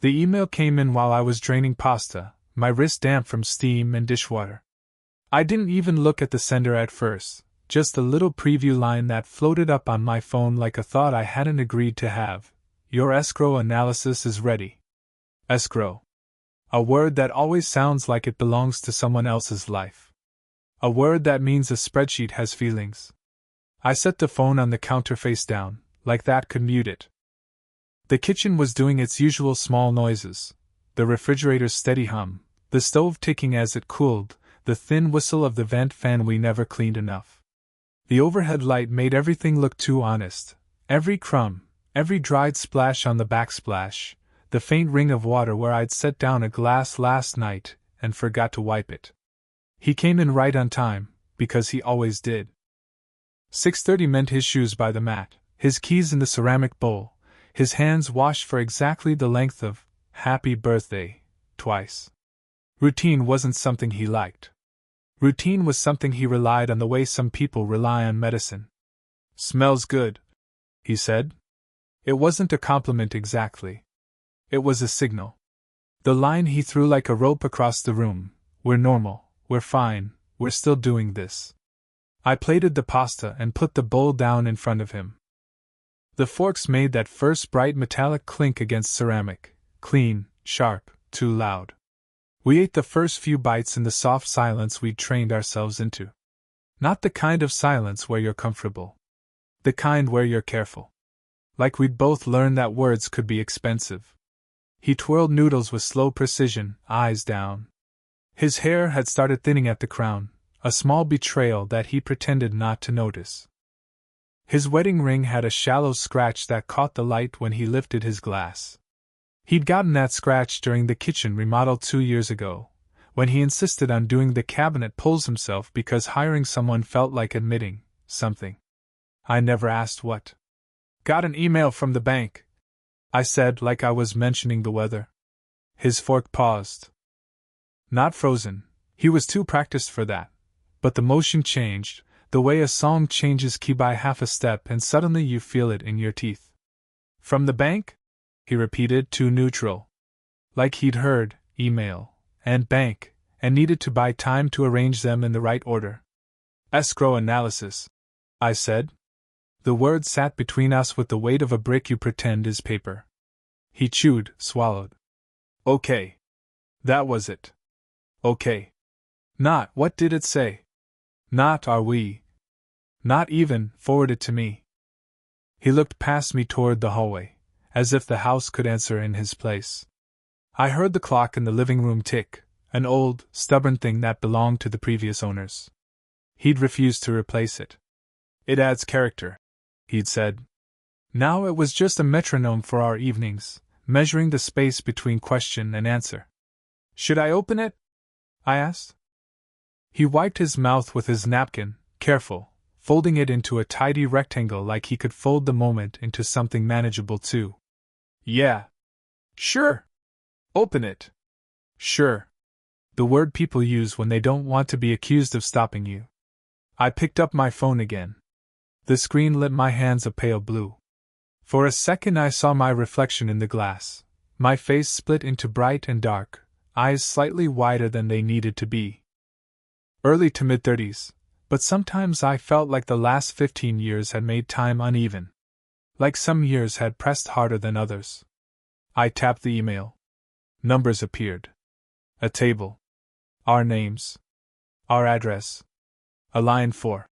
The email came in while I was draining pasta, my wrist damp from steam and dishwater. I didn't even look at the sender at first, just a little preview line that floated up on my phone like a thought I hadn't agreed to have. Your escrow analysis is ready. Escrow. A word that always sounds like it belongs to someone else's life. A word that means a spreadsheet has feelings. I set the phone on the counter face down, like that could mute it. The kitchen was doing its usual small noises, the refrigerator's steady hum, the stove ticking as it cooled, the thin whistle of the vent fan we never cleaned enough. The overhead light made everything look too honest. Every crumb, every dried splash on the backsplash, the faint ring of water where I'd set down a glass last night and forgot to wipe it. He came in right on time, because he always did. 6:30 meant his shoes by the mat, his keys in the ceramic bowl, his hands washed for exactly the length of "Happy Birthday" twice. Routine wasn't something he liked. Routine was something he relied on the way some people rely on medicine. "Smells good," he said. It wasn't a compliment exactly. It was a signal. The line he threw like a rope across the room: we're normal, we're fine, we're still doing this. I plated the pasta and put the bowl down in front of him. The forks made that first bright metallic clink against ceramic, clean, sharp, too loud. We ate the first few bites in the soft silence we'd trained ourselves into. Not the kind of silence where you're comfortable. The kind where you're careful. Like we'd both learned that words could be expensive. He twirled noodles with slow precision, eyes down. His hair had started thinning at the crown, a small betrayal that he pretended not to notice. His wedding ring had a shallow scratch that caught the light when he lifted his glass. He'd gotten that scratch during the kitchen remodel 2 years ago, when he insisted on doing the cabinet pulls himself because hiring someone felt like admitting something. I never asked what. "Got an email from the bank," I said, like I was mentioning the weather. His fork paused. Not frozen, he was too practiced for that, but the motion changed, the way a song changes key by half a step and suddenly you feel it in your teeth. "From the bank?" he repeated, too neutral. Like he'd heard email and bank, and needed to buy time to arrange them in the right order. "Escrow analysis," I said. The word sat between us with the weight of a brick you pretend is paper. He chewed, swallowed. "Okay. That was it. Okay. Not, what did it say? Not, are we? Not even, forward it to me." He looked past me toward the hallway, as if the house could answer in his place. I heard the clock in the living room tick, an old, stubborn thing that belonged to the previous owners. He'd refused to replace it. "It adds character," he'd said. Now it was just a metronome for our evenings, measuring the space between question and answer. "Should I open it?" I asked. He wiped his mouth with his napkin, careful, folding it into a tidy rectangle like he could fold the moment into something manageable too. "Yeah. Sure. Open it." "Sure." The word people use when they don't want to be accused of stopping you. I picked up my phone again. The screen lit my hands a pale blue. For a second I saw my reflection in the glass, my face split into bright and dark, eyes slightly wider than they needed to be. Early to mid-30s, but sometimes I felt like the last 15 years had made time uneven. Like some years had pressed harder than others. I tapped the email. Numbers appeared. A table. Our names. Our address. A line for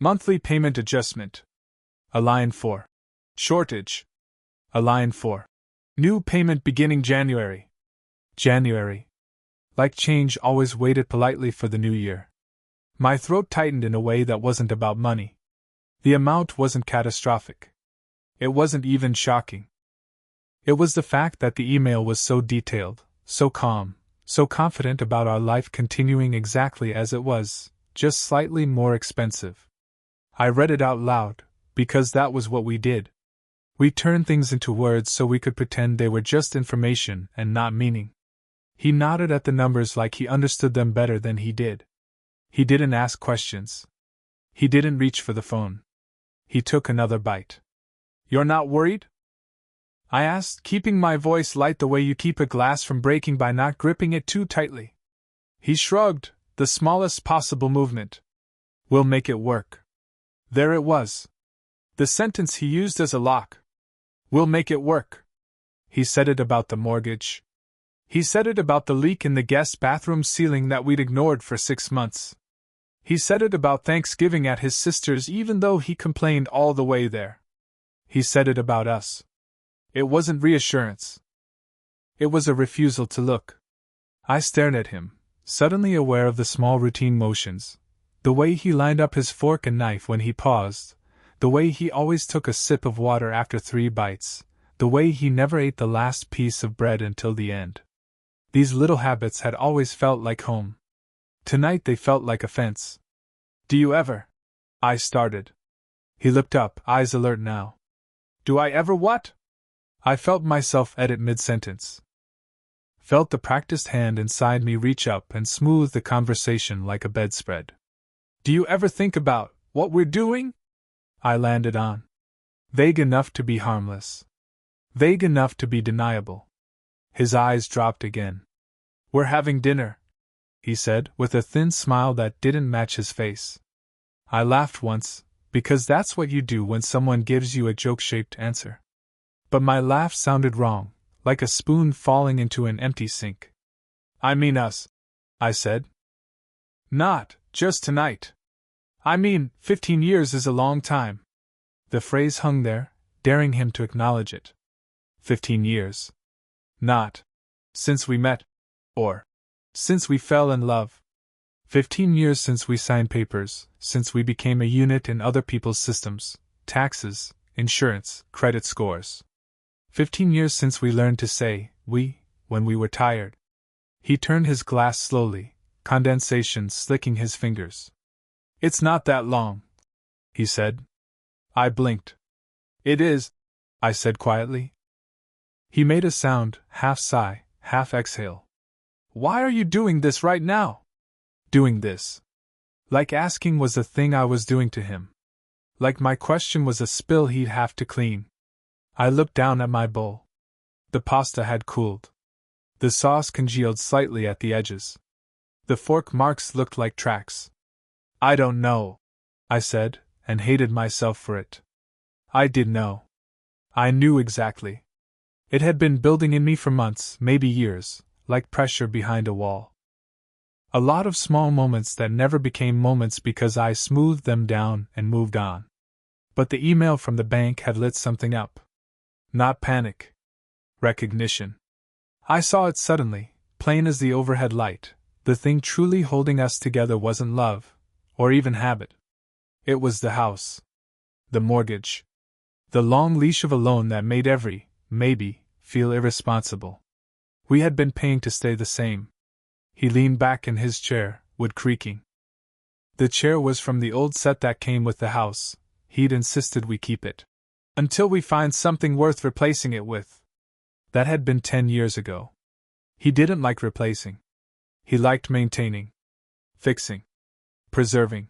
monthly payment adjustment. A line for shortage. A line for new payment beginning January. January. Like change always waited politely for the new year. My throat tightened in a way that wasn't about money. The amount wasn't catastrophic. It wasn't even shocking. It was the fact that the email was so detailed, so calm, so confident about our life continuing exactly as it was, just slightly more expensive. I read it out loud, because that was what we did. We turned things into words so we could pretend they were just information and not meaning. He nodded at the numbers like he understood them better than he did. He didn't ask questions. He didn't reach for the phone. He took another bite. "You're not worried?" I asked, keeping my voice light the way you keep a glass from breaking by not gripping it too tightly. He shrugged, the smallest possible movement. We'll make it work. There it was. The sentence he used as a lock. We'll make it work. He said it about the mortgage. He said it about the leak in the guest bathroom ceiling that we'd ignored for 6 months. He said it about Thanksgiving at his sister's even though he complained all the way there. He said it about us. It wasn't reassurance. It was a refusal to look. I stared at him, suddenly aware of the small routine motions, the way he lined up his fork and knife when he paused, the way he always took a sip of water after 3 bites, the way he never ate the last piece of bread until the end. These little habits had always felt like home. Tonight they felt like a fence. Do you ever? I started. He looked up, eyes alert now. Do I ever what? I felt myself edit mid-sentence. Felt the practiced hand inside me reach up and smooth the conversation like a bedspread. Do you ever think about what we're doing? I landed on. Vague enough to be harmless. Vague enough to be deniable. His eyes dropped again. We're having dinner, he said, with a thin smile that didn't match his face. I laughed once, because that's what you do when someone gives you a joke-shaped answer. But my laugh sounded wrong, like a spoon falling into an empty sink. I mean us, I said. Not just tonight. I mean, 15 years is a long time. The phrase hung there, daring him to acknowledge it. 15 years. Not since we met, or since we fell in love. 15 years since we signed papers, since we became a unit in other people's systems, taxes, insurance, credit scores. 15 years since we learned to say, we, when we were tired. He turned his glass slowly, condensation slicking his fingers. It's not that long, he said. I blinked. It is, I said quietly. He made a sound, half sigh, half exhale. Why are you doing this right now? Doing this. Like asking was a thing I was doing to him. Like my question was a spill he'd have to clean. I looked down at my bowl. The pasta had cooled. The sauce congealed slightly at the edges. The fork marks looked like tracks. I don't know, I said, and hated myself for it. I did know. I knew exactly. It had been building in me for months, maybe years, like pressure behind a wall. A lot of small moments that never became moments because I smoothed them down and moved on. But the email from the bank had lit something up. Not panic. Recognition. I saw it suddenly, plain as the overhead light. The thing truly holding us together wasn't love, or even habit. It was the house. The mortgage. The long leash of a loan that made every, maybe, feel irresponsible. We had been paying to stay the same. He leaned back in his chair, wood creaking. The chair was from the old set that came with the house. He'd insisted we keep it. Until we find something worth replacing it with. That had been 10 years ago. He didn't like replacing. He liked maintaining. Fixing. Preserving.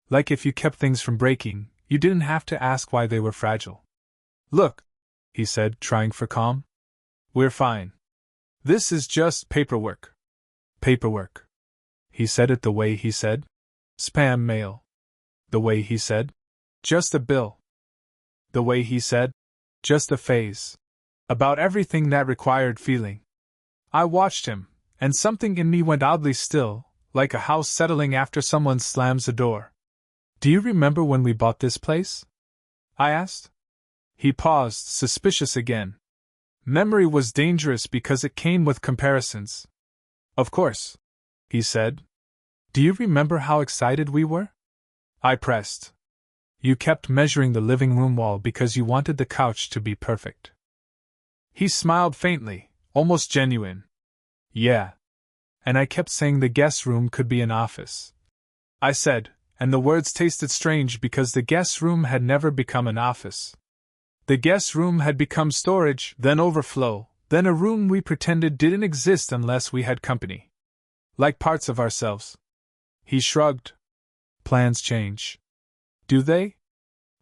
Like if you kept things from breaking, you didn't have to ask why they were fragile. Look, he said, trying for calm. We're fine. This is just paperwork. Paperwork. He said it the way he said. Spam mail. The way he said. Just a bill. The way he said. Just a phase. About everything that required feeling. I watched him, and something in me went oddly still, like a house settling after someone slams a door. Do you remember when we bought this place? I asked. He paused, suspicious again. Memory was dangerous because it came with comparisons. Of course, he said. Do you remember how excited we were? I pressed. You kept measuring the living room wall because you wanted the couch to be perfect. He smiled faintly, almost genuine. Yeah. And I kept saying the guest room could be an office. I said, and the words tasted strange because the guest room had never become an office. The guest room had become storage, then overflow, then a room we pretended didn't exist unless we had company. Like parts of ourselves. He shrugged. Plans change. Do they?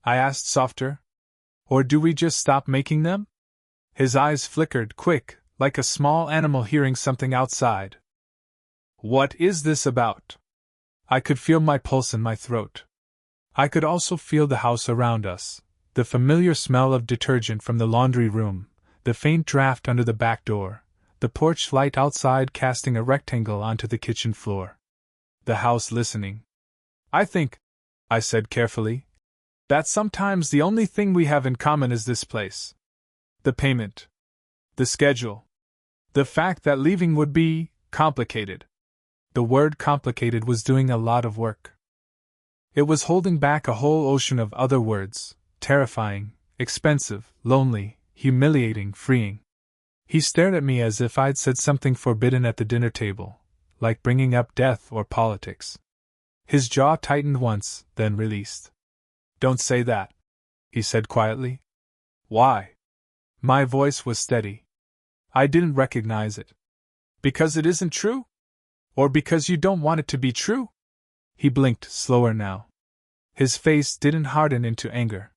I asked softer. Or do we just stop making them? His eyes flickered quick, like a small animal hearing something outside. What is this about? I could feel my pulse in my throat. I could also feel the house around us, the familiar smell of detergent from the laundry room, the faint draft under the back door, the porch light outside casting a rectangle onto the kitchen floor. The house listening. I think, I said carefully, that sometimes the only thing we have in common is this place. The payment. The schedule. The fact that leaving would be complicated. The word complicated was doing a lot of work. It was holding back a whole ocean of other words, terrifying, expensive, lonely, humiliating, freeing. He stared at me as if I'd said something forbidden at the dinner table, like bringing up death or politics. His jaw tightened once, then released. Don't say that, he said quietly. Why? My voice was steady. I didn't recognize it. Because it isn't true? Or because you don't want it to be true? He blinked slower now. His face didn't harden into anger.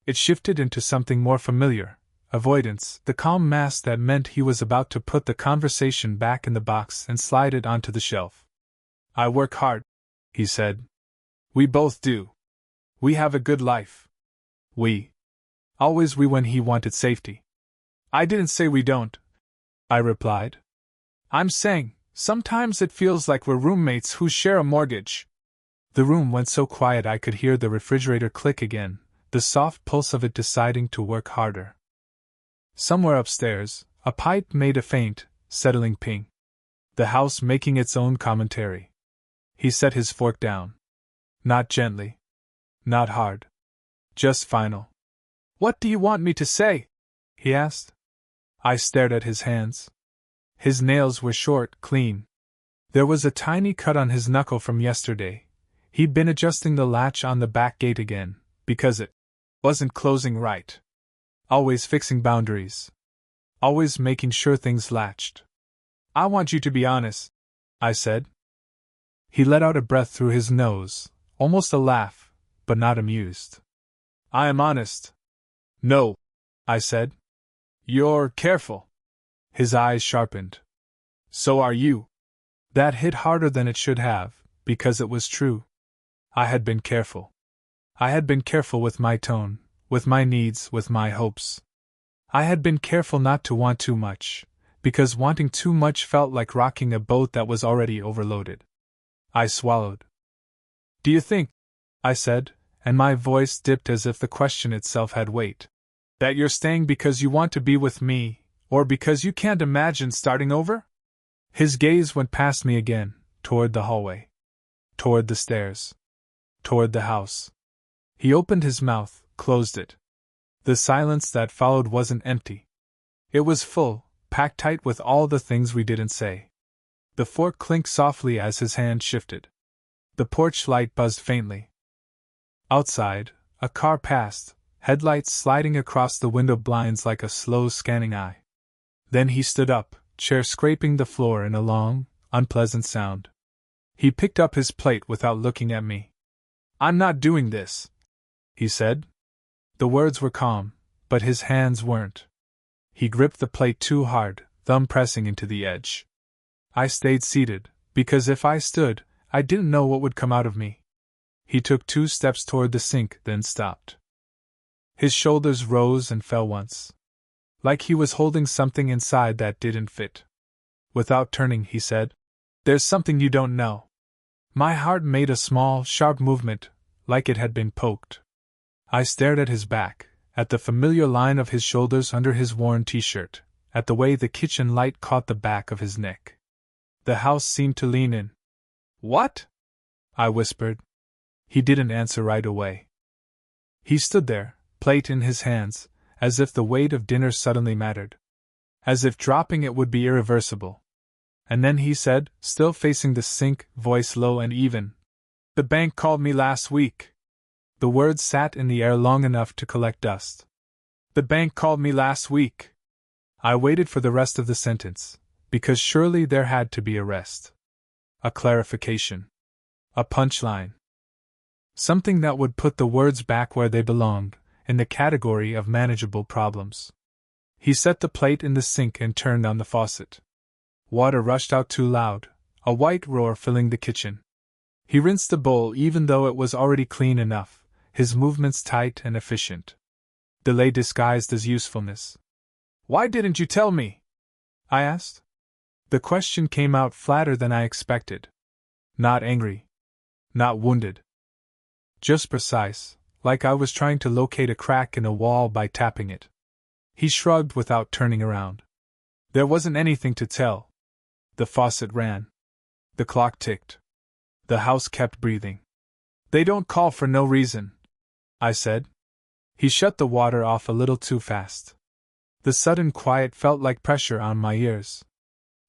It shifted into something more familiar, avoidance, the calm mask that meant he was about to put the conversation back in the box and slide it onto the shelf. I work hard, he said. We both do. We have a good life. Always we when he wanted safety. I didn't say we don't, I replied. I'm saying, sometimes it feels like we're roommates who share a mortgage. The room went so quiet I could hear the refrigerator click again, the soft pulse of it deciding to work harder. Somewhere upstairs, a pipe made a faint, settling ping. The house making its own commentary. He set his fork down. Not gently. Not hard. Just final. What do you want me to say? He asked. I stared at his hands. His nails were short, clean. There was a tiny cut on his knuckle from yesterday. He'd been adjusting the latch on the back gate again, because it wasn't closing right. Always fixing boundaries. Always making sure things latched. I want you to be honest, I said. He let out a breath through his nose, almost a laugh, but not amused. I am honest. No, I said. You're careful. His eyes sharpened. So are you. That hit harder than it should have, because it was true. I had been careful. I had been careful with my tone, with my needs, with my hopes. I had been careful not to want too much, because wanting too much felt like rocking a boat that was already overloaded. I swallowed. Do you think, I said, and my voice dipped as if the question itself had weight, that you're staying because you want to be with me, or because you can't imagine starting over? His gaze went past me again, toward the hallway. Toward the stairs. Toward the house. He opened his mouth, closed it. The silence that followed wasn't empty. It was full, packed tight with all the things we didn't say. The fork clinked softly as his hand shifted. The porch light buzzed faintly. Outside, a car passed, headlights sliding across the window blinds like a slow scanning eye. Then he stood up, chair scraping the floor in a long, unpleasant sound. He picked up his plate without looking at me. I'm not doing this, he said. The words were calm, but his hands weren't. He gripped the plate too hard, thumb pressing into the edge. I stayed seated, because if I stood, I didn't know what would come out of me. He took 2 steps toward the sink, then stopped. His shoulders rose and fell once. Like he was holding something inside that didn't fit. Without turning, he said, There's something you don't know. My heart made a small, sharp movement, like it had been poked. I stared at his back, at the familiar line of his shoulders under his worn t-shirt, at the way the kitchen light caught the back of his neck. The house seemed to lean in. What? I whispered. He didn't answer right away. He stood there, plate in his hands, as if the weight of dinner suddenly mattered. As if dropping it would be irreversible. And then he said, still facing the sink, voice low and even, The bank called me last week. The words sat in the air long enough to collect dust. The bank called me last week. I waited for the rest of the sentence, because surely there had to be a rest. A clarification. A punchline. Something that would put the words back where they belonged, in the category of manageable problems. He set the plate in the sink and turned on the faucet. Water rushed out too loud, a white roar filling the kitchen. He rinsed the bowl even though it was already clean enough, his movements tight and efficient. Delay disguised as usefulness. "Why didn't you tell me?" I asked. The question came out flatter than I expected. Not angry. Not wounded. Just precise, like I was trying to locate a crack in a wall by tapping it. He shrugged without turning around. There wasn't anything to tell. The faucet ran. The clock ticked. The house kept breathing. "They don't call for no reason," I said. He shut the water off a little too fast. The sudden quiet felt like pressure on my ears.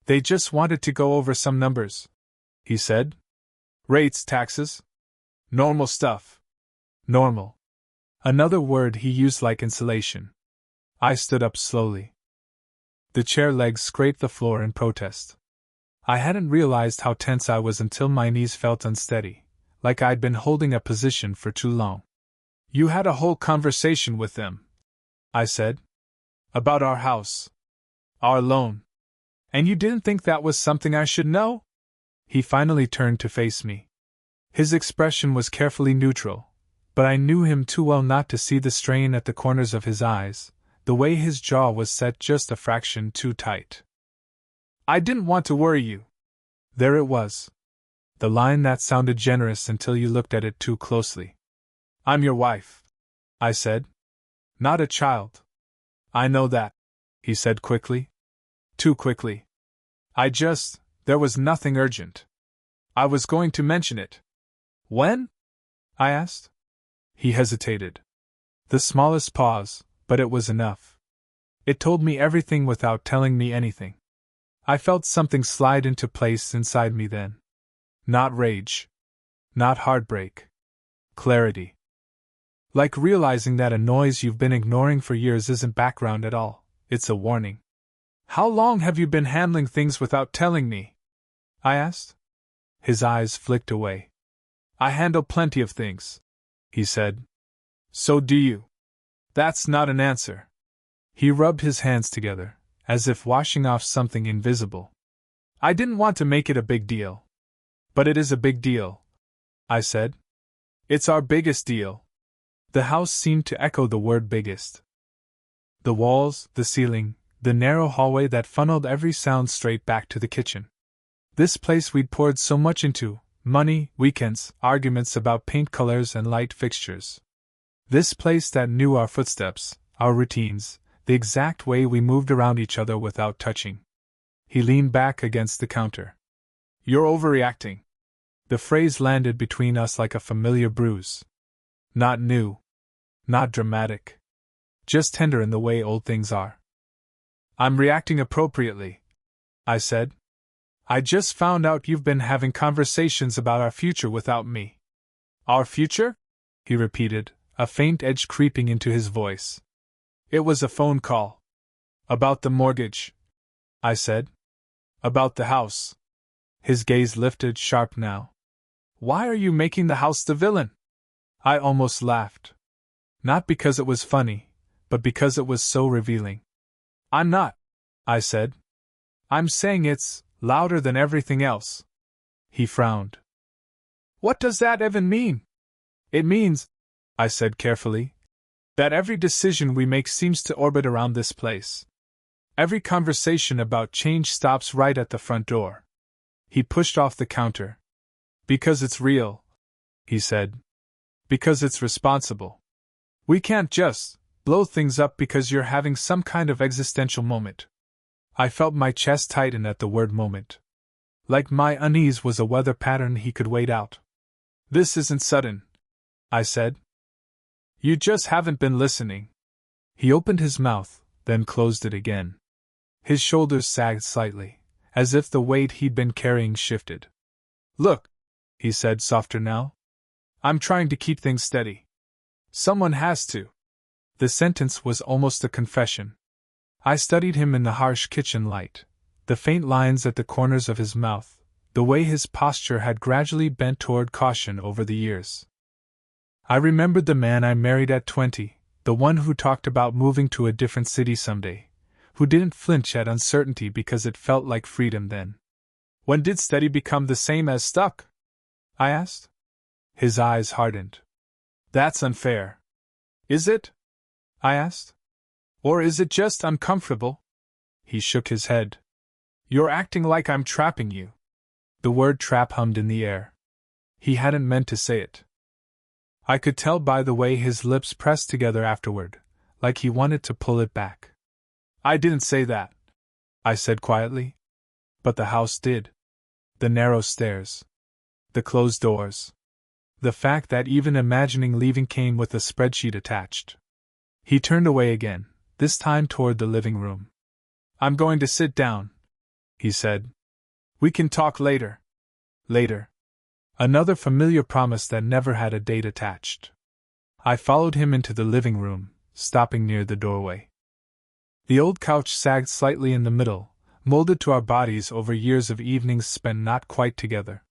"They just wanted to go over some numbers," he said. "Rates, taxes. Normal stuff." Normal. Another word he used like insulation. I stood up slowly. The chair legs scraped the floor in protest. I hadn't realized how tense I was until my knees felt unsteady, like I'd been holding a position for too long. "You had a whole conversation with them," I said. "About our house. Our loan. And you didn't think that was something I should know?" He finally turned to face me. His expression was carefully neutral, but I knew him too well not to see the strain at the corners of his eyes, the way his jaw was set just a fraction too tight. "I didn't want to worry you." There it was. The line that sounded generous until you looked at it too closely. "I'm your wife," I said. "Not a child." "I know that," he said quickly. Too quickly. There was nothing urgent. I was going to mention it." "When?" I asked. He hesitated. The smallest pause, but it was enough. It told me everything without telling me anything. I felt something slide into place inside me then. Not rage. Not heartbreak. Clarity. Like realizing that a noise you've been ignoring for years isn't background at all, it's a warning. "How long have you been handling things without telling me?" I asked. His eyes flicked away. "I handle plenty of things," he said. "So do you." "That's not an answer." He rubbed his hands together, as if washing off something invisible. "I didn't want to make it a big deal." "But it is a big deal," I said. "It's our biggest deal." The house seemed to echo the word biggest. The walls, the ceiling, the narrow hallway that funneled every sound straight back to the kitchen. This place we'd poured so much into, money, weekends, arguments about paint colors and light fixtures. This place that knew our footsteps, our routines, the exact way we moved around each other without touching. He leaned back against the counter. "You're overreacting." The phrase landed between us like a familiar bruise. Not new. Not dramatic. Just tender in the way old things are. "I'm reacting appropriately," I said. "I just found out you've been having conversations about our future without me." "Our future?" he repeated, a faint edge creeping into his voice. "It was a phone call." "About the mortgage," I said. "About the house." His gaze lifted sharp now. "Why are you making the house the villain?" I almost laughed. Not because it was funny, but because it was so revealing. "I'm not," I said. "I'm saying it's louder than everything else." He frowned. "What does that even mean?" "It means," I said carefully, "that every decision we make seems to orbit around this place. Every conversation about change stops right at the front door." He pushed off the counter. "Because it's real," he said. "Because it's responsible. We can't just blow things up because you're having some kind of existential moment." I felt my chest tighten at the word moment. Like my unease was a weather pattern he could wait out. "This isn't sudden," I said. "You just haven't been listening." He opened his mouth, then closed it again. His shoulders sagged slightly, as if the weight he'd been carrying shifted. "Look," he said softer now. "I'm trying to keep things steady. Someone has to." The sentence was almost a confession. I studied him in the harsh kitchen light, the faint lines at the corners of his mouth, the way his posture had gradually bent toward caution over the years. I remembered the man I married at 20, the one who talked about moving to a different city someday, who didn't flinch at uncertainty because it felt like freedom then. When did steady become the same as stuck? I asked. His eyes hardened. That's unfair. Is it? I asked. Or is it just uncomfortable? He shook his head. You're acting like I'm trapping you. The word trap hummed in the air. He hadn't meant to say it. I could tell by the way his lips pressed together afterward, like he wanted to pull it back. I didn't say that, I said quietly. But the house did. The narrow stairs. The closed doors. The fact that even imagining leaving came with a spreadsheet attached. He turned away again, this time toward the living room. I'm going to sit down, he said. We can talk later. Later. Another familiar promise that never had a date attached. I followed him into the living room, stopping near the doorway. The old couch sagged slightly in the middle, molded to our bodies over years of evenings spent not quite together.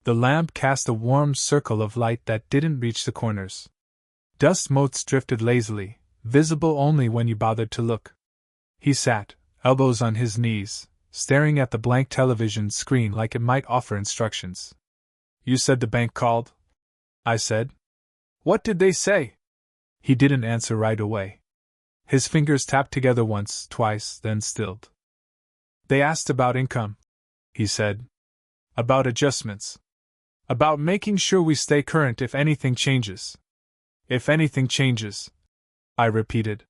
The lamp cast a warm circle of light that didn't reach the corners. Dust motes drifted lazily, visible only when you bothered to look. He sat, elbows on his knees, staring at the blank television screen like it might offer instructions. You said the bank called? I said. What did they say? He didn't answer right away. His fingers tapped together once, twice, then stilled. They asked about income, he said. About adjustments. About making sure we stay current if anything changes. If anything changes, I repeated.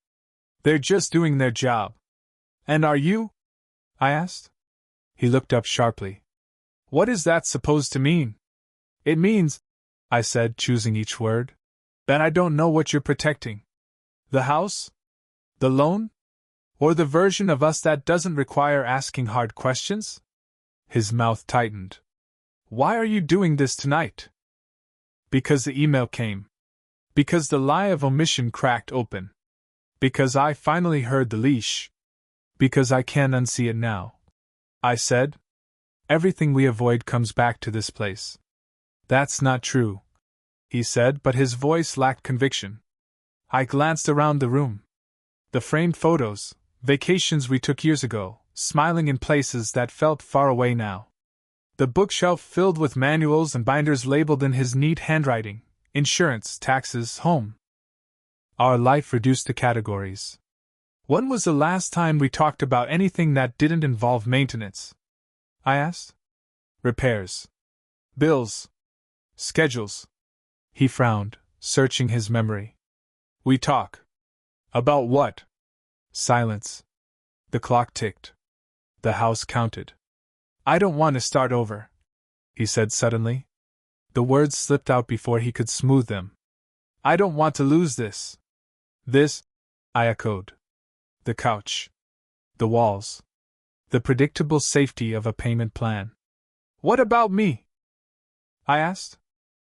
They're just doing their job. And are you? I asked. He looked up sharply. What is that supposed to mean? It means, I said, choosing each word, that I don't know what you're protecting. The house? The loan? Or the version of us that doesn't require asking hard questions? His mouth tightened. Why are you doing this tonight? Because the email came. Because the lie of omission cracked open. Because I finally heard the leash. Because I can't unsee it now. I said. Everything we avoid comes back to this place. That's not true, he said, but his voice lacked conviction. I glanced around the room. The framed photos, vacations we took years ago, smiling in places that felt far away now. The bookshelf filled with manuals and binders labeled in his neat handwriting, insurance, taxes, home. Our life reduced to categories. When was the last time we talked about anything that didn't involve maintenance? I asked. Repairs. Bills. Schedules. He frowned, searching his memory. We talk. About what? Silence. The clock ticked. The house counted. I don't want to start over, he said suddenly. The words slipped out before he could smooth them. I don't want to lose this. This? I echoed. The couch. The walls. The predictable safety of a payment plan. What about me? I asked.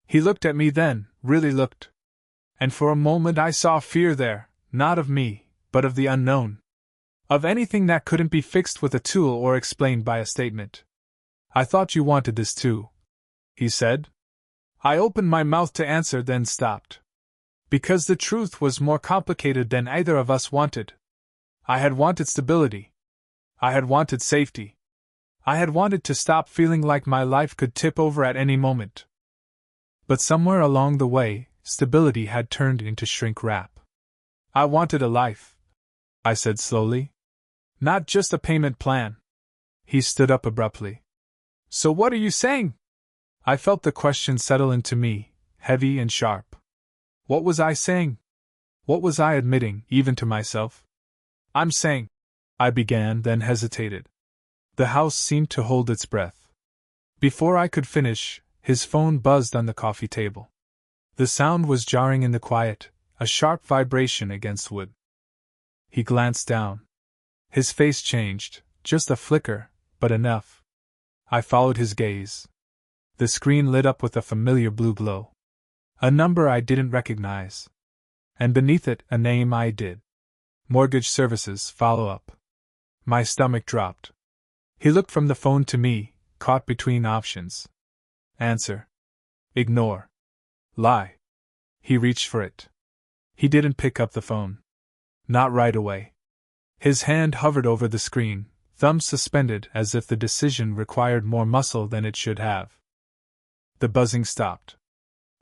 He looked at me then, really looked. And for a moment I saw fear there, not of me, but of the unknown. Of anything that couldn't be fixed with a tool or explained by a statement. I thought you wanted this too, he said. I opened my mouth to answer, then stopped. Because the truth was more complicated than either of us wanted. I had wanted stability. I had wanted safety. I had wanted to stop feeling like my life could tip over at any moment. But somewhere along the way, stability had turned into shrink wrap. I wanted a life, I said slowly. Not just a payment plan. He stood up abruptly. So what are you saying? I felt the question settle into me, heavy and sharp. What was I saying? What was I admitting, even to myself? I'm saying, I began, then hesitated. The house seemed to hold its breath. Before I could finish, his phone buzzed on the coffee table. The sound was jarring in the quiet, a sharp vibration against wood. He glanced down. His face changed, just a flicker, but enough. I followed his gaze. The screen lit up with a familiar blue glow. A number I didn't recognize. And beneath it, a name I did. Mortgage Services, follow-up. My stomach dropped. He looked from the phone to me, caught between options. Answer. Ignore. Lie. He reached for it. He didn't pick up the phone. Not right away. His hand hovered over the screen, thumb suspended as if the decision required more muscle than it should have. The buzzing stopped.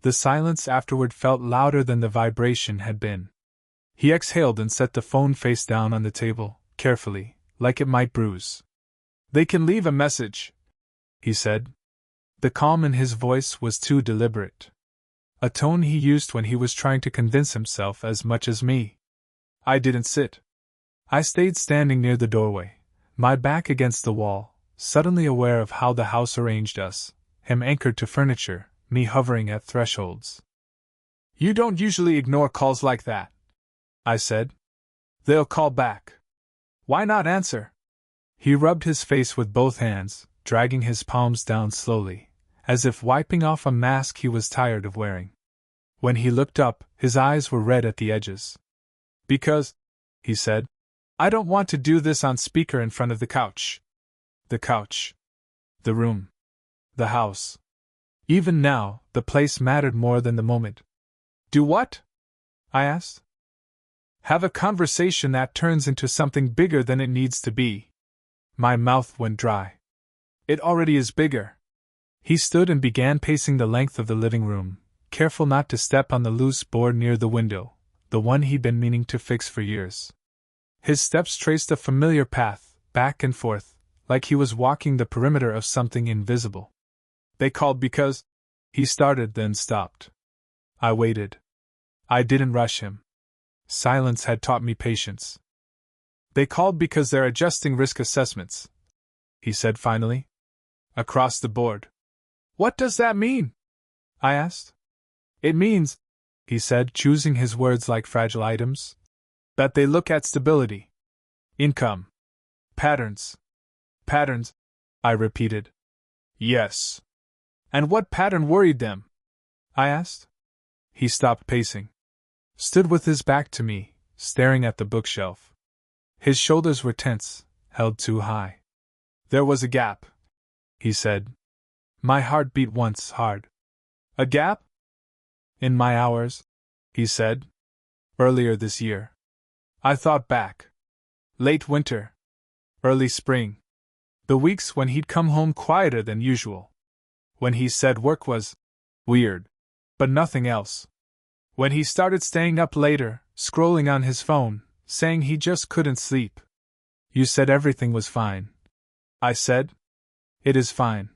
The silence afterward felt louder than the vibration had been. He exhaled and set the phone face down on the table, carefully, like it might bruise. "They can leave a message," he said. The calm in his voice was too deliberate. A tone he used when he was trying to convince himself as much as me. I didn't sit. I stayed standing near the doorway, my back against the wall, suddenly aware of how the house arranged us, him anchored to furniture, me hovering at thresholds. "You don't usually ignore calls like that," I said. "They'll call back. Why not answer?" He rubbed his face with both hands, dragging his palms down slowly, as if wiping off a mask he was tired of wearing. When he looked up, his eyes were red at the edges. "Because," he said, "I don't want to do this on speaker in front of the couch." The couch. The room. The house. Even now, the place mattered more than the moment. "Do what?" I asked. "Have a conversation that turns into something bigger than it needs to be." My mouth went dry. "It already is bigger." He stood and began pacing the length of the living room, careful not to step on the loose board near the window, the one he'd been meaning to fix for years. His steps traced a familiar path, back and forth, like he was walking the perimeter of something invisible. "They called because—" he started, then stopped. I waited. I didn't rush him. Silence had taught me patience. "They called because they're adjusting risk assessments," he said finally. "Across the board." "What does that mean?" I asked. "It means," he said, choosing his words like fragile items, "that they look at stability. Income. Patterns." "Patterns," I repeated. "Yes." "And what pattern worried them?" I asked. He stopped pacing. Stood with his back to me, staring at the bookshelf. His shoulders were tense, held too high. "There was a gap," he said. My heart beat once hard. "A gap?" "In my hours," he said. "Earlier this year." I thought back. Late winter. Early spring. The weeks when he'd come home quieter than usual. When he said work was weird, but nothing else. When he started staying up later, scrolling on his phone, saying he just couldn't sleep. "You said everything was fine," I said. "It is fine,"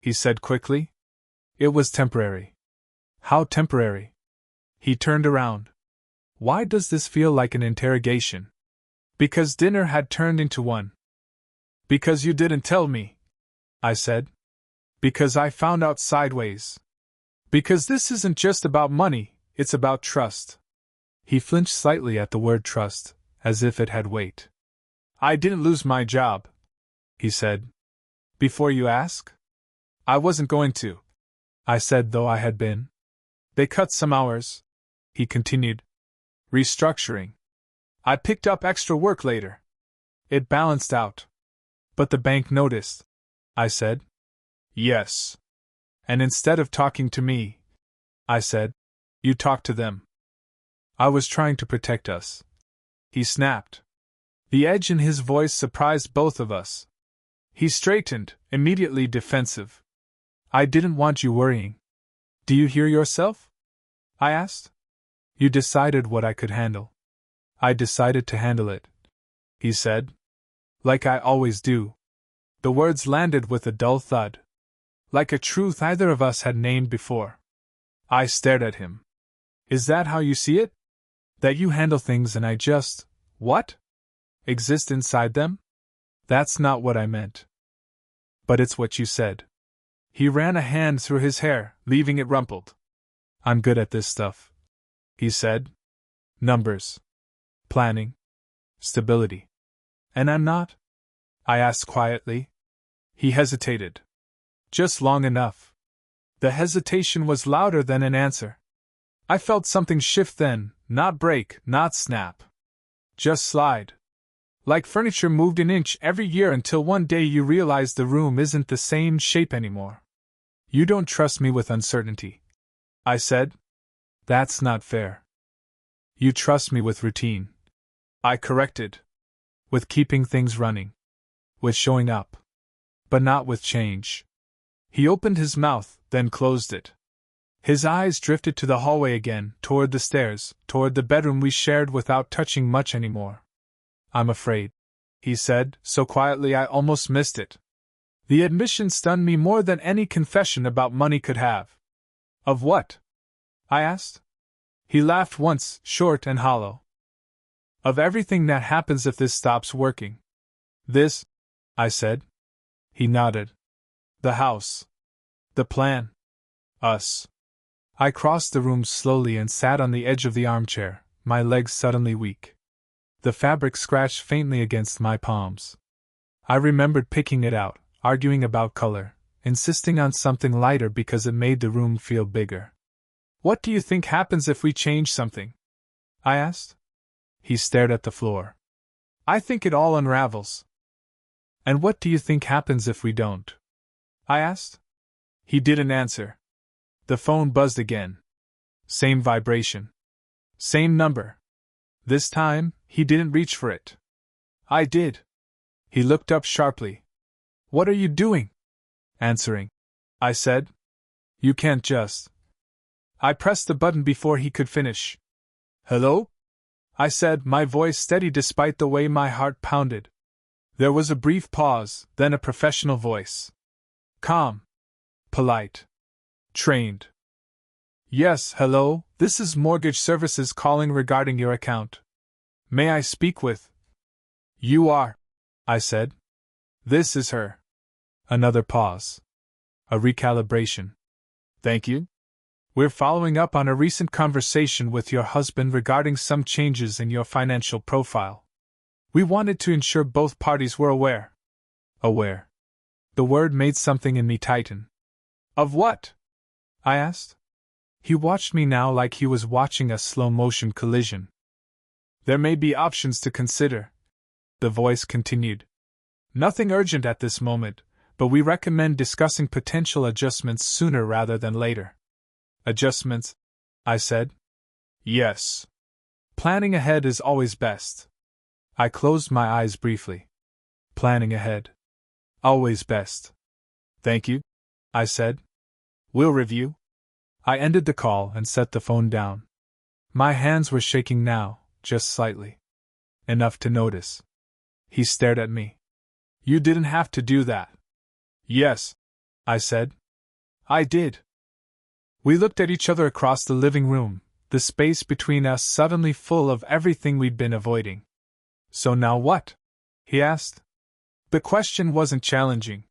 he said quickly. "It was temporary." "How temporary?" He turned around. "Why does this feel like an interrogation?" "Because dinner had turned into one." "Because you didn't tell me," I said. "Because I found out sideways. Because this isn't just about money, it's about trust." He flinched slightly at the word trust, as if it had weight. "I didn't lose my job," he said. "Before you ask?" "I wasn't going to," I said, though I had been. "They cut some hours," he continued. "Restructuring. I picked up extra work later. It balanced out." "But the bank noticed," I said. "Yes. And instead of talking to me," I said, "you talked to them." "I was trying to protect us," he snapped. The edge in his voice surprised both of us. He straightened, immediately defensive. "I didn't want you worrying." "Do you hear yourself?" I asked. "You decided what I could handle." "I decided to handle it," he said. "Like I always do." The words landed with a dull thud. Like a truth either of us had named before. I stared at him. "Is that how you see it? That you handle things and I just, what? Exist inside them?" "That's not what I meant." "But it's what you said." He ran a hand through his hair, leaving it rumpled. "I'm good at this stuff," he said. "Numbers. Planning. Stability." "And I'm not?" I asked quietly. He hesitated. Just long enough. The hesitation was louder than an answer. I felt something shift then, not break, not snap. Just slide. Like furniture moved an inch every year until one day you realize the room isn't the same shape anymore. "You don't trust me with uncertainty," I said. "That's not fair." "You trust me with routine," I corrected. with keeping things running, with showing up, but not with change. He opened his mouth, then closed it. His eyes drifted to the hallway again, toward the stairs, toward the bedroom we shared without touching much anymore. "I'm afraid," he said, so quietly I almost missed it. The admission stunned me more than any confession about money could have. "Of what?" I asked. He laughed once, short and hollow. "Of everything that happens if this stops working." "This?" I said. He nodded. "The house. The plan. Us." I crossed the room slowly and sat on the edge of the armchair, my legs suddenly weak. The fabric scratched faintly against my palms. I remembered picking it out, arguing about color, insisting on something lighter because it made the room feel bigger. "What do you think happens if we change something?" I asked. He stared at the floor. "I think it all unravels." "And what do you think happens if we don't?" I asked. He didn't answer. The phone buzzed again. Same vibration. Same number. This time, he didn't reach for it. I did. He looked up sharply. "What are you doing?" "Answering," I said. "You can't just." I pressed the button before he could finish. "Hello?" I said, my voice steady despite the way my heart pounded. There was a brief pause, then a professional voice. Calm. Polite. Trained. "Yes, hello, this is Mortgage Services calling regarding your account. May I speak with?" "You are," I said. "This is her." Another pause. A recalibration. "Thank you. We're following up on a recent conversation with your husband regarding some changes in your financial profile. We wanted to ensure both parties were aware." Aware. The word made something in me tighten. "Of what?" I asked. He watched me now like he was watching a slow-motion collision. "There may be options to consider," the voice continued. "Nothing urgent at this moment, but we recommend discussing potential adjustments sooner rather than later." "Adjustments?" I said. "Yes. Planning ahead is always best." I closed my eyes briefly. Planning ahead. Always best. "Thank you," I said. "We'll review." I ended the call and set the phone down. My hands were shaking now, just slightly. Enough to notice. He stared at me. "You didn't have to do that." "Yes," I said. "I did." We looked at each other across the living room, the space between us suddenly full of everything we'd been avoiding. "So now what?" he asked. The question wasn't challenging.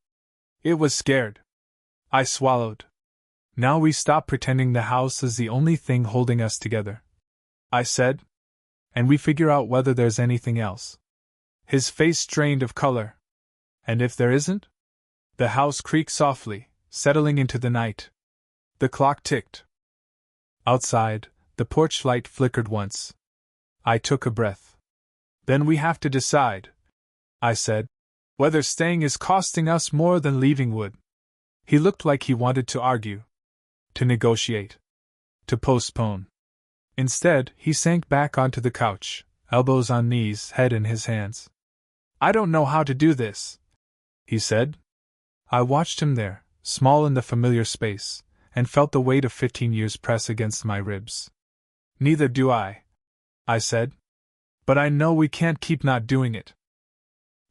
It was scared. I swallowed. "Now we stop pretending the house is the only thing holding us together," I said. "And we figure out whether there's anything else." His face drained of color. "And if there isn't?" The house creaked softly, settling into the night. The clock ticked. Outside, the porch light flickered once. I took a breath. "Then we have to decide," I said, "whether staying is costing us more than leaving would." He looked like he wanted to argue. To negotiate. To postpone. Instead, he sank back onto the couch, elbows on knees, head in his hands. "I don't know how to do this," he said. I watched him there, small in the familiar space, and felt the weight of 15 years press against my ribs. "Neither do I," I said. "But I know we can't keep not doing it."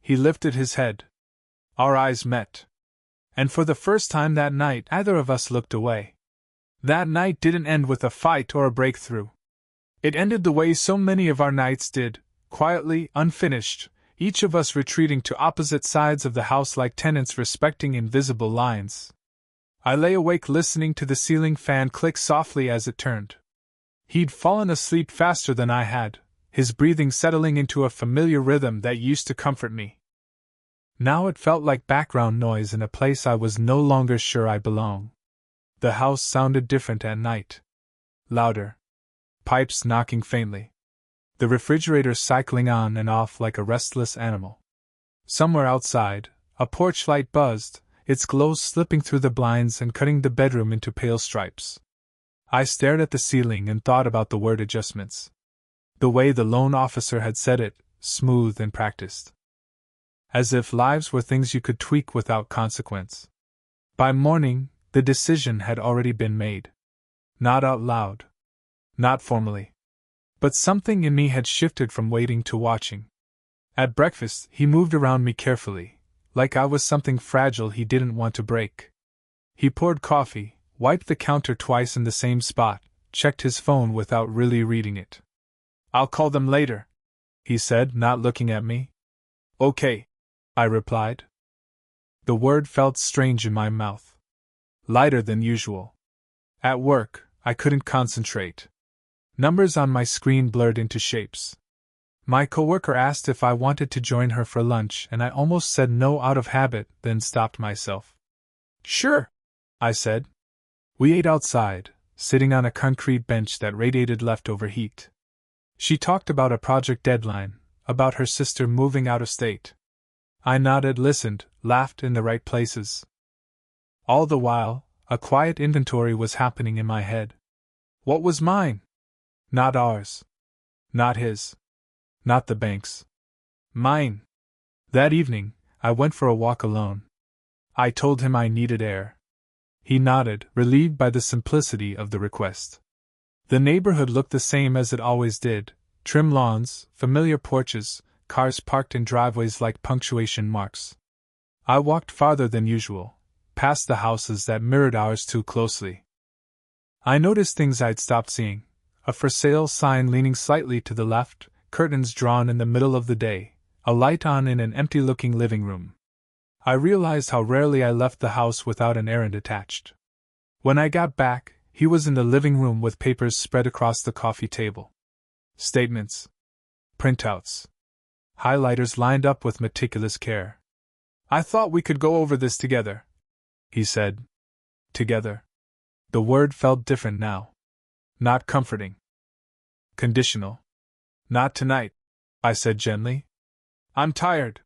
He lifted his head. Our eyes met. And for the first time that night, neither of us looked away. That night didn't end with a fight or a breakthrough. It ended the way so many of our nights did, quietly, unfinished, each of us retreating to opposite sides of the house like tenants respecting invisible lines. I lay awake listening to the ceiling fan click softly as it turned. He'd fallen asleep faster than I had, his breathing settling into a familiar rhythm that used to comfort me. Now it felt like background noise in a place I was no longer sure I belonged. The house sounded different at night. Louder. Pipes knocking faintly. The refrigerator cycling on and off like a restless animal. Somewhere outside, a porch light buzzed, its glow slipping through the blinds and cutting the bedroom into pale stripes. I stared at the ceiling and thought about the word adjustments. The way the loan officer had said it, smooth and practiced. As if lives were things you could tweak without consequence. By morning, the decision had already been made. Not out loud. Not formally. But something in me had shifted from waiting to watching. At breakfast, he moved around me carefully, like I was something fragile he didn't want to break. He poured coffee, wiped the counter twice in the same spot, checked his phone without really reading it. "I'll call them later," he said, not looking at me. "Okay," I replied. The word felt strange in my mouth. Lighter than usual. At work, I couldn't concentrate. Numbers on my screen blurred into shapes. My coworker asked if I wanted to join her for lunch, and I almost said no out of habit, then stopped myself. "Sure," I said. We ate outside, sitting on a concrete bench that radiated leftover heat. She talked about a project deadline, about her sister moving out of state. I nodded, listened, laughed in the right places. All the while, a quiet inventory was happening in my head. What was mine? Not ours. Not his. Not the bank's. Mine. That evening, I went for a walk alone. I told him I needed air. He nodded, relieved by the simplicity of the request. The neighborhood looked the same as it always did: trim lawns, familiar porches, cars parked in driveways like punctuation marks. I walked farther than usual, past the houses that mirrored ours too closely. I noticed things I'd stopped seeing: a for sale sign leaning slightly to the left, curtains drawn in the middle of the day, a light on in an empty-looking living room. I realized how rarely I left the house without an errand attached. When I got back, he was in the living room with papers spread across the coffee table. Statements. Printouts. Highlighters lined up with meticulous care. "I thought we could go over this together," he said. Together. The word felt different now. Not comforting. Conditional. "Not tonight," I said gently. "I'm tired."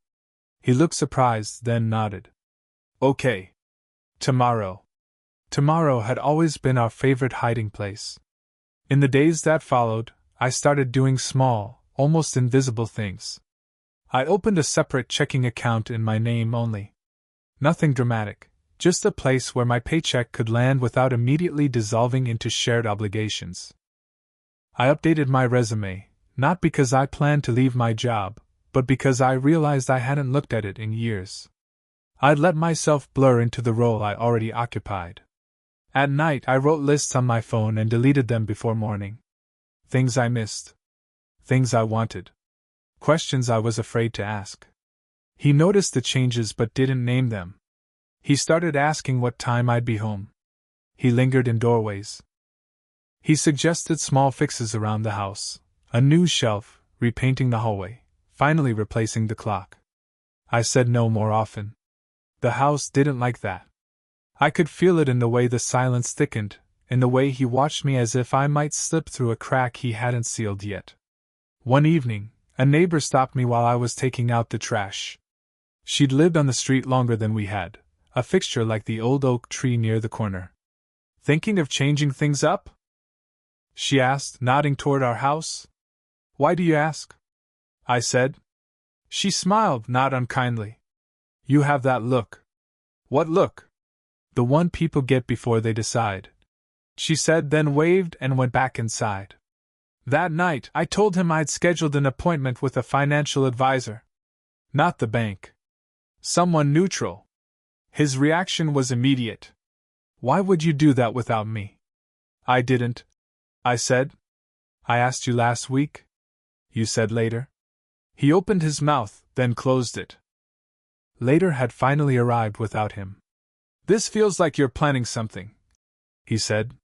He looked surprised, then nodded. "Okay. Tomorrow." Tomorrow had always been our favorite hiding place. In the days that followed, I started doing small, almost invisible things. I opened a separate checking account in my name only. Nothing dramatic, just a place where my paycheck could land without immediately dissolving into shared obligations. I updated my resume, not because I planned to leave my job, but because I realized I hadn't looked at it in years. I'd let myself blur into the role I already occupied. At night, I wrote lists on my phone and deleted them before morning. Things I missed. Things I wanted. Questions I was afraid to ask. He noticed the changes but didn't name them. He started asking what time I'd be home. He lingered in doorways. He suggested small fixes around the house: a new shelf, repainting the hallway, finally replacing the clock. I said no more often. The house didn't like that. I could feel it in the way the silence thickened, in the way he watched me as if I might slip through a crack he hadn't sealed yet. One evening, a neighbor stopped me while I was taking out the trash. She'd lived on the street longer than we had, a fixture like the old oak tree near the corner. "Thinking of changing things up?" she asked, nodding toward our house. "Why do you ask?" I said. She smiled, not unkindly. "You have that look." "What look?" "The one people get before they decide," she said, then waved and went back inside. That night, I told him I'd scheduled an appointment with a financial advisor. Not the bank. Someone neutral. His reaction was immediate. "Why would you do that without me?" "I didn't," I said. "I asked you last week." "You said later." He opened his mouth, then closed it. Later had finally arrived without him. "This feels like you're planning something," he said.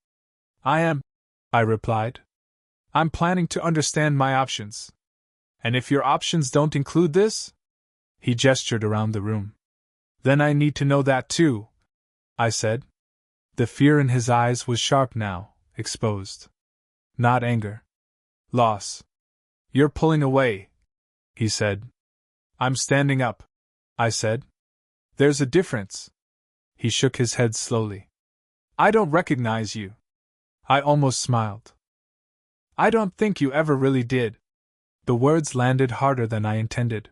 "I am," I replied. "I'm planning to understand my options." "And if your options don't include this?" He gestured around the room. "Then I need to know that too," I said. The fear in his eyes was sharp now, exposed. Not anger. Loss. "You're pulling away," he said. "I'm standing up," I said. "There's a difference." He shook his head slowly. "I don't recognize you." I almost smiled. "I don't think you ever really did." The words landed harder than I intended.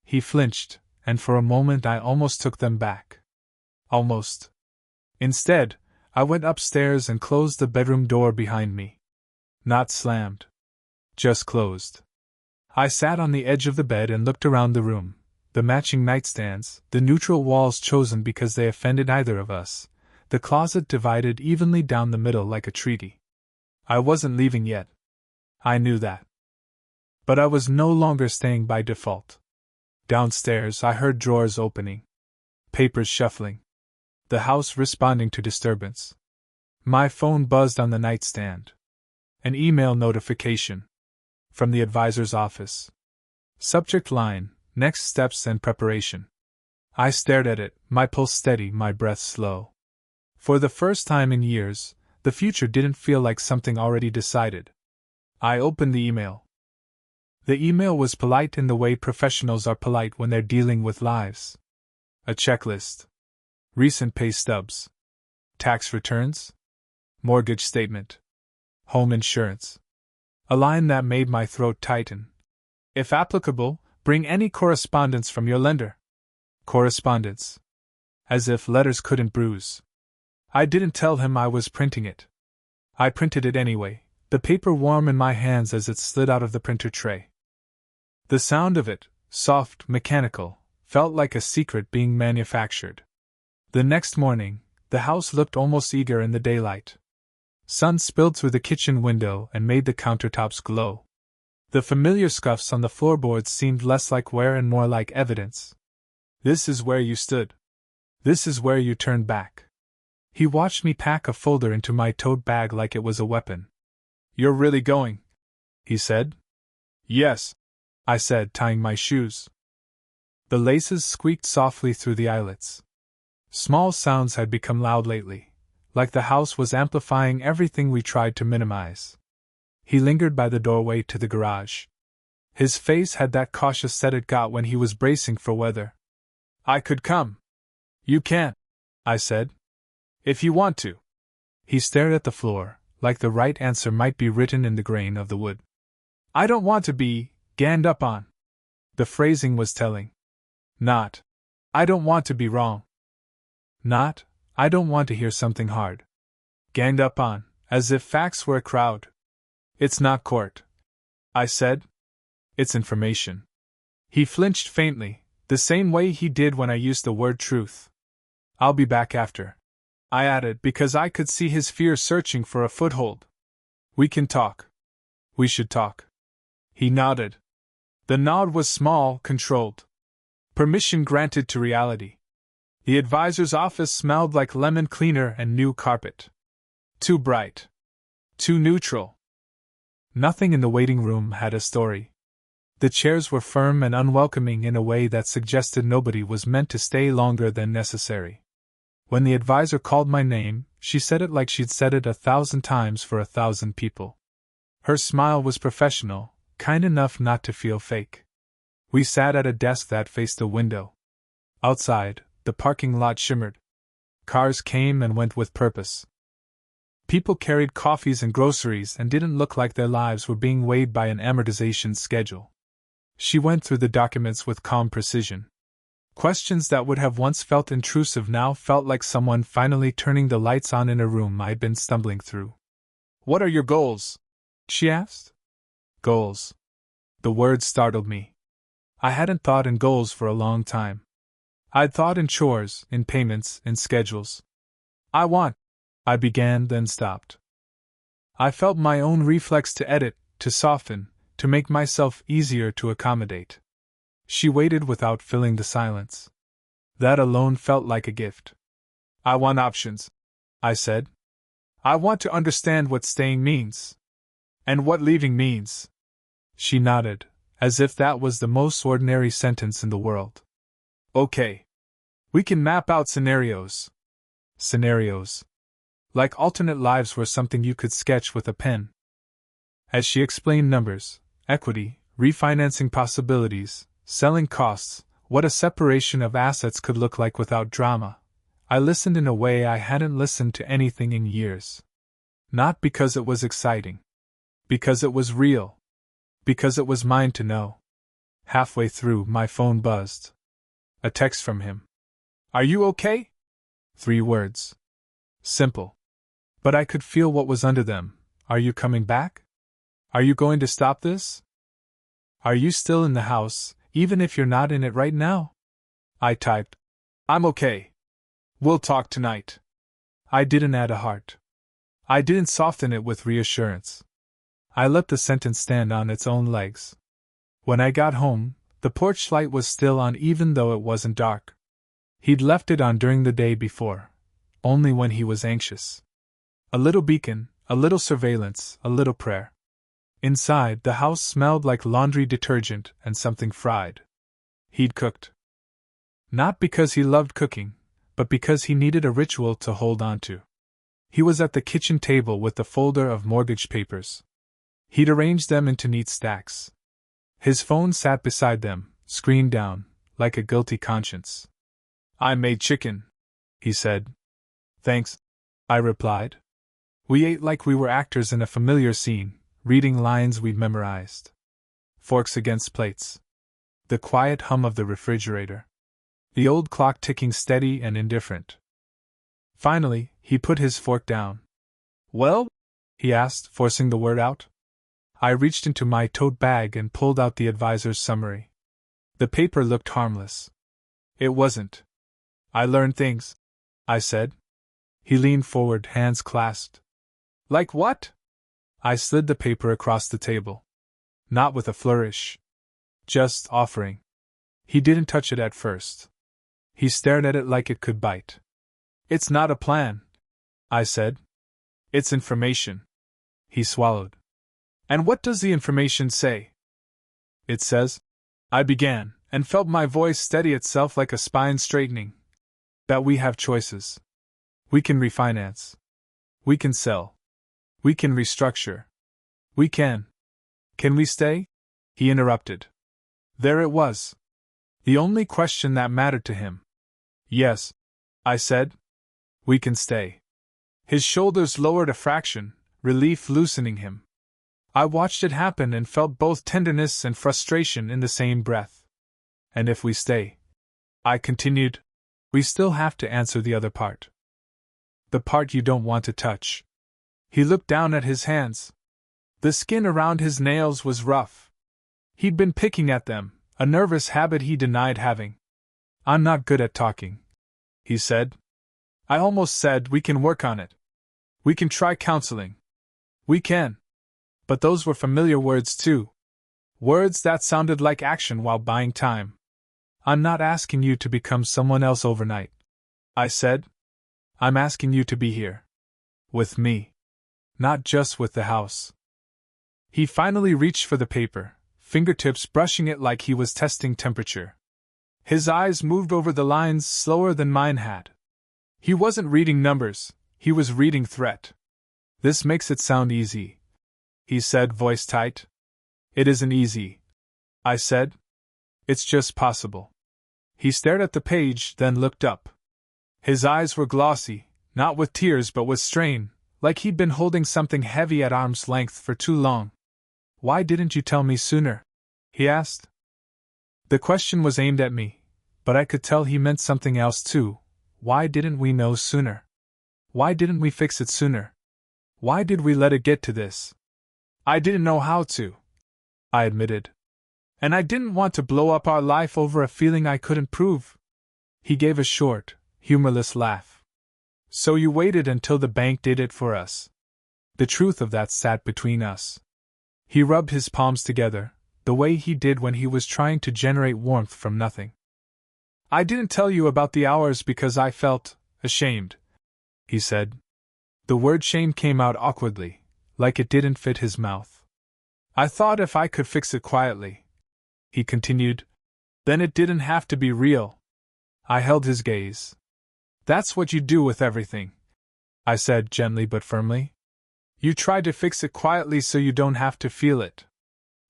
He flinched, and for a moment I almost took them back. Almost. Instead, I went upstairs and closed the bedroom door behind me. Not slammed. Just closed. I sat on the edge of the bed and looked around the room. The matching nightstands, the neutral walls chosen because they offended neither of us, the closet divided evenly down the middle like a treaty. I wasn't leaving yet. I knew that. But I was no longer staying by default. Downstairs, I heard drawers opening, papers shuffling, the house responding to disturbance. My phone buzzed on the nightstand. An email notification. From the advisor's office. Subject line, next steps and preparation. I stared at it, my pulse steady, my breath slow. For the first time in years, the future didn't feel like something already decided. I opened the email. The email was polite in the way professionals are polite when they're dealing with lives. A checklist. Recent pay stubs. Tax returns. Mortgage statement. Home insurance. A line that made my throat tighten. If applicable, bring any correspondence from your lender. Correspondence. As if letters couldn't bruise. I didn't tell him I was printing it. I printed it anyway, the paper warm in my hands as it slid out of the printer tray. The sound of it, soft, mechanical, felt like a secret being manufactured. The next morning, the house looked almost eager in the daylight. Sun spilled through the kitchen window and made the countertops glow. The familiar scuffs on the floorboards seemed less like wear and more like evidence. This is where you stood. This is where you turned back. He watched me pack a folder into my tote bag like it was a weapon. You're really going? He said. Yes, I said, tying my shoes. The laces squeaked softly through the eyelets. Small sounds had become loud lately, like the house was amplifying everything we tried to minimize. He lingered by the doorway to the garage. His face had that cautious set it got when he was bracing for weather. I could come. You can't, I said. If you want to. He stared at the floor, like the right answer might be written in the grain of the wood. I don't want to be ganged up on. The phrasing was telling. Not, I don't want to be wrong. Not, I don't want to hear something hard. Ganged up on, as if facts were a crowd. It's not court, I said. It's information. He flinched faintly, the same way he did when I used the word truth. I'll be back after, I added, because I could see his fear searching for a foothold. We can talk. We should talk. He nodded. The nod was small, controlled. Permission granted to reality. The advisor's office smelled like lemon cleaner and new carpet. Too bright. Too neutral. Nothing in the waiting room had a story. The chairs were firm and unwelcoming in a way that suggested nobody was meant to stay longer than necessary. When the advisor called my name, she said it like she'd said it 1,000 times for 1,000 people. Her smile was professional, kind enough not to feel fake. We sat at a desk that faced a window. Outside, the parking lot shimmered. Cars came and went with purpose. People carried coffees and groceries and didn't look like their lives were being weighed by an amortization schedule. She went through the documents with calm precision. Questions that would have once felt intrusive now felt like someone finally turning the lights on in a room I'd been stumbling through. What are your goals? She asked. Goals. The word startled me. I hadn't thought in goals for a long time. I'd thought in chores, in payments, in schedules. I began, then stopped. I felt my own reflex to edit, to soften, to make myself easier to accommodate. She waited without filling the silence. That alone felt like a gift. I want options, I said. I want to understand what staying means. And what leaving means. She nodded, as if that was the most ordinary sentence in the world. Okay. We can map out scenarios. Scenarios. Like alternate lives were something you could sketch with a pen. As she explained numbers, equity, refinancing possibilities, selling costs, what a separation of assets could look like without drama, I listened in a way I hadn't listened to anything in years. Not because it was exciting. Because it was real. Because it was mine to know. Halfway through, my phone buzzed. A text from him. "Are you okay?" 3 words. Simple. But I could feel what was under them. "Are you coming back? Are you going to stop this? Are you still in the house, even if you're not in it right now?" I typed, "I'm okay. We'll talk tonight." I didn't add a heart. I didn't soften it with reassurance. I let the sentence stand on its own legs. When I got home, the porch light was still on even though it wasn't dark. He'd left it on during the day before, only when he was anxious. A little beacon, a little surveillance, a little prayer. Inside, the house smelled like laundry detergent and something fried. He'd cooked. Not because he loved cooking, but because he needed a ritual to hold on to. He was at the kitchen table with the folder of mortgage papers. He'd arranged them into neat stacks. His phone sat beside them, screen down, like a guilty conscience. "I made chicken," he said. "Thanks," I replied. We ate like we were actors in a familiar scene, reading lines we'd memorized. Forks against plates. The quiet hum of the refrigerator. The old clock ticking steady and indifferent. Finally, he put his fork down. "Well?" he asked, forcing the word out. I reached into my tote bag and pulled out the advisor's summary. The paper looked harmless. It wasn't. "I learned things," I said. He leaned forward, hands clasped. "Like what?" I slid the paper across the table. Not with a flourish. Just offering. He didn't touch it at first. He stared at it like it could bite. "It's not a plan," I said. "It's information." He swallowed. "And what does the information say?" "It says," I began, and felt my voice steady itself like a spine straightening, "that we have choices. We can refinance. We can sell. We can restructure. We can. Can we stay?" He interrupted. There it was. The only question that mattered to him. "Yes," I said. "We can stay." His shoulders lowered a fraction, relief loosening him. I watched it happen and felt both tenderness and frustration in the same breath. "And if we stay," I continued, "we still have to answer the other part. The part you don't want to touch." He looked down at his hands. The skin around his nails was rough. He'd been picking at them, a nervous habit he denied having. "I'm not good at talking," he said. "I almost said we can work on it. We can try counseling. We can." But those were familiar words too. Words that sounded like action while buying time. "I'm not asking you to become someone else overnight," I said. "I'm asking you to be here. With me. Not just with the house." He finally reached for the paper, fingertips brushing it like he was testing temperature. His eyes moved over the lines slower than mine had. He wasn't reading numbers, he was reading threat. "This makes it sound easy," he said, voice tight. "It isn't easy," I said. "It's just possible." He stared at the page, then looked up. His eyes were glossy, not with tears but with strain, like he'd been holding something heavy at arm's length for too long. "Why didn't you tell me sooner?" he asked. The question was aimed at me, but I could tell he meant something else too. Why didn't we know sooner? Why didn't we fix it sooner? Why did we let it get to this? "I didn't know how to," I admitted. "And I didn't want to blow up our life over a feeling I couldn't prove." He gave a short, humorless laugh. "So you waited until the bank did it for us." The truth of that sat between us. He rubbed his palms together, the way he did when he was trying to generate warmth from nothing. "I didn't tell you about the hours because I felt ashamed," he said. The word shame came out awkwardly, like it didn't fit his mouth. "I thought if I could fix it quietly," he continued, "then it didn't have to be real." I held his gaze. "That's what you do with everything," I said gently but firmly. "You try to fix it quietly so you don't have to feel it."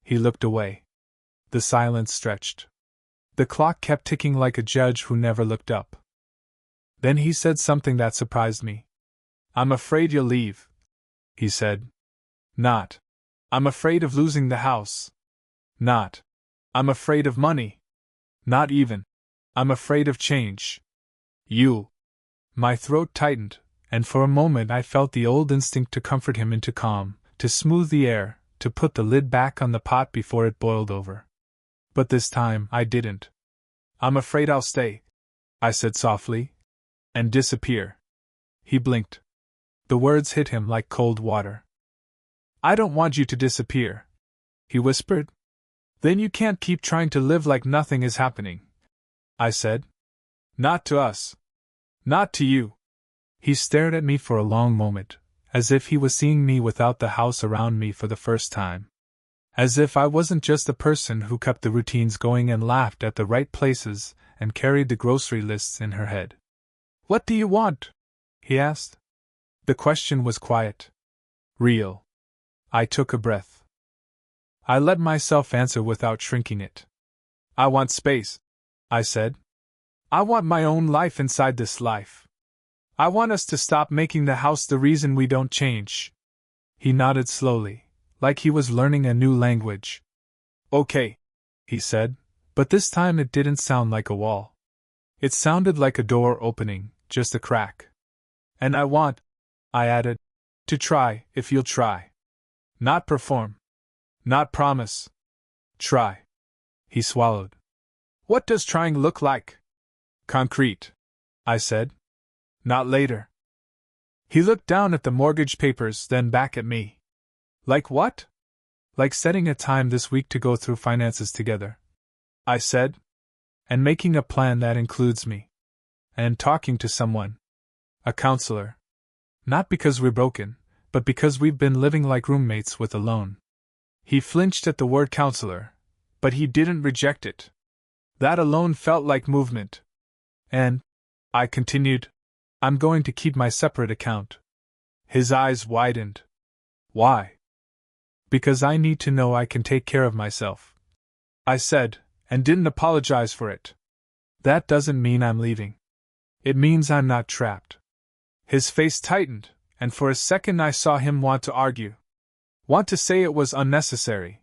He looked away. The silence stretched. The clock kept ticking like a judge who never looked up. Then he said something that surprised me. "I'm afraid you'll leave," he said. "Not. I'm afraid of losing the house." Not. I'm afraid of money. Not even. I'm afraid of change. You. My throat tightened, and for a moment I felt the old instinct to comfort him into calm, to smooth the air, to put the lid back on the pot before it boiled over. But this time I didn't. I'm afraid I'll stay, I said softly, and disappear. He blinked. The words hit him like cold water. I don't want you to disappear, he whispered. Then you can't keep trying to live like nothing is happening, I said. Not to us. Not to you. He stared at me for a long moment, as if he was seeing me without the house around me for the first time. As if I wasn't just a person who kept the routines going and laughed at the right places and carried the grocery lists in her head. What do you want? He asked. The question was quiet. Real. I took a breath. I let myself answer without shrinking it. I want space, I said. I want my own life inside this life. I want us to stop making the house the reason we don't change. He nodded slowly, like he was learning a new language. Okay, he said, but this time it didn't sound like a wall. It sounded like a door opening, just a crack. And I want, I added, to try, if you'll try. Not perform. Not promise. Try. He swallowed. What does trying look like? Concrete, I said. Not later. He looked down at the mortgage papers, then back at me. Like what? Like setting a time this week to go through finances together, I said. And making a plan that includes me. And talking to someone. A counselor. Not because we're broken, but because we've been living like roommates with a loan. He flinched at the word counselor, but he didn't reject it. That alone felt like movement. And, I continued, I'm going to keep my separate account. His eyes widened. Why? Because I need to know I can take care of myself, I said, and didn't apologize for it. That doesn't mean I'm leaving. It means I'm not trapped. His face tightened, and for a second I saw him want to argue. Want to say it was unnecessary.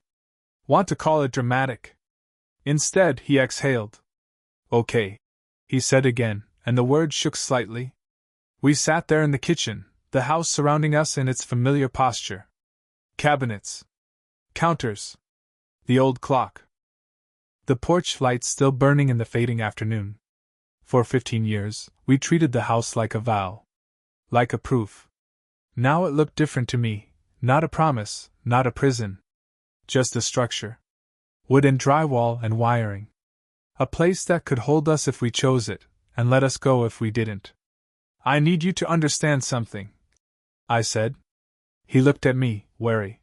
Want to call it dramatic. Instead, he exhaled. Okay, he said again, and the words shook slightly. We sat there in the kitchen, the house surrounding us in its familiar posture. Cabinets. Counters. The old clock. The porch light still burning in the fading afternoon. For 15 years, we treated the house like a vow. Like a proof. Now it looked different to me, not a promise, not a prison. Just a structure. Wood and drywall and wiring. A place that could hold us if we chose it, and let us go if we didn't. I need you to understand something, I said. He looked at me, wary.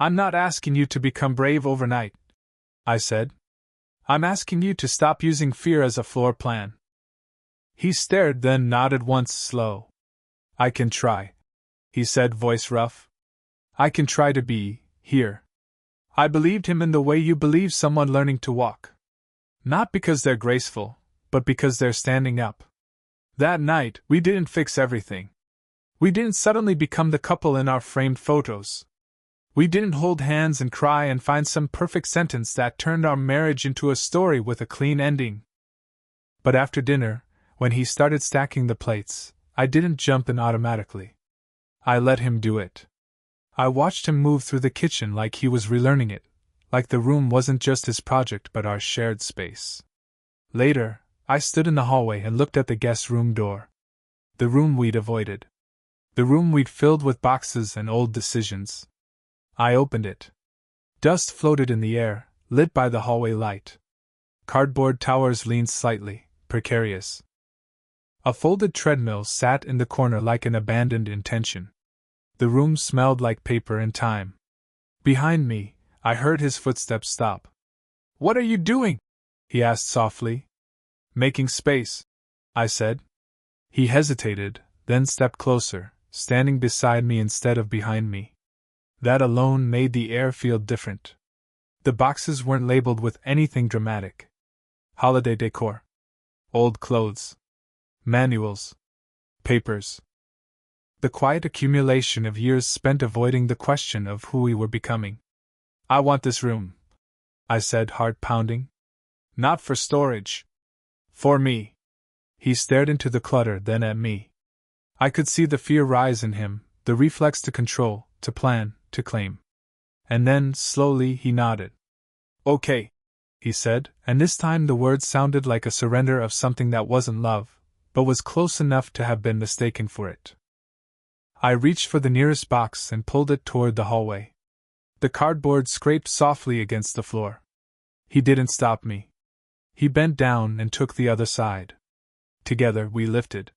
I'm not asking you to become brave overnight, I said. I'm asking you to stop using fear as a floor plan. He stared, then nodded once, slow. I can try, he said, voice rough. I can try to be here. I believed him in the way you believe someone learning to walk. Not because they're graceful, but because they're standing up. That night, we didn't fix everything. We didn't suddenly become the couple in our framed photos. We didn't hold hands and cry and find some perfect sentence that turned our marriage into a story with a clean ending. But after dinner, when he started stacking the plates, I didn't jump in automatically. I let him do it. I watched him move through the kitchen like he was relearning it, like the room wasn't just his project but our shared space. Later, I stood in the hallway and looked at the guest room door. The room we'd avoided. The room we'd filled with boxes and old decisions. I opened it. Dust floated in the air, lit by the hallway light. Cardboard towers leaned slightly, precarious. A folded treadmill sat in the corner like an abandoned intention. The room smelled like paper and time. Behind me, I heard his footsteps stop. What are you doing? He asked softly. Making space, I said. He hesitated, then stepped closer, standing beside me instead of behind me. That alone made the air feel different. The boxes weren't labeled with anything dramatic. Holiday decor. Old clothes. Manuals. Papers. The quiet accumulation of years spent avoiding the question of who we were becoming. I want this room, I said, heart pounding. Not for storage. For me. He stared into the clutter, then at me. I could see the fear rise in him, the reflex to control, to plan, to claim. And then, slowly, he nodded. Okay, he said, and this time the words sounded like a surrender of something that wasn't love, but was close enough to have been mistaken for it. I reached for the nearest box and pulled it toward the hallway. The cardboard scraped softly against the floor. He didn't stop me. He bent down and took the other side. Together we lifted.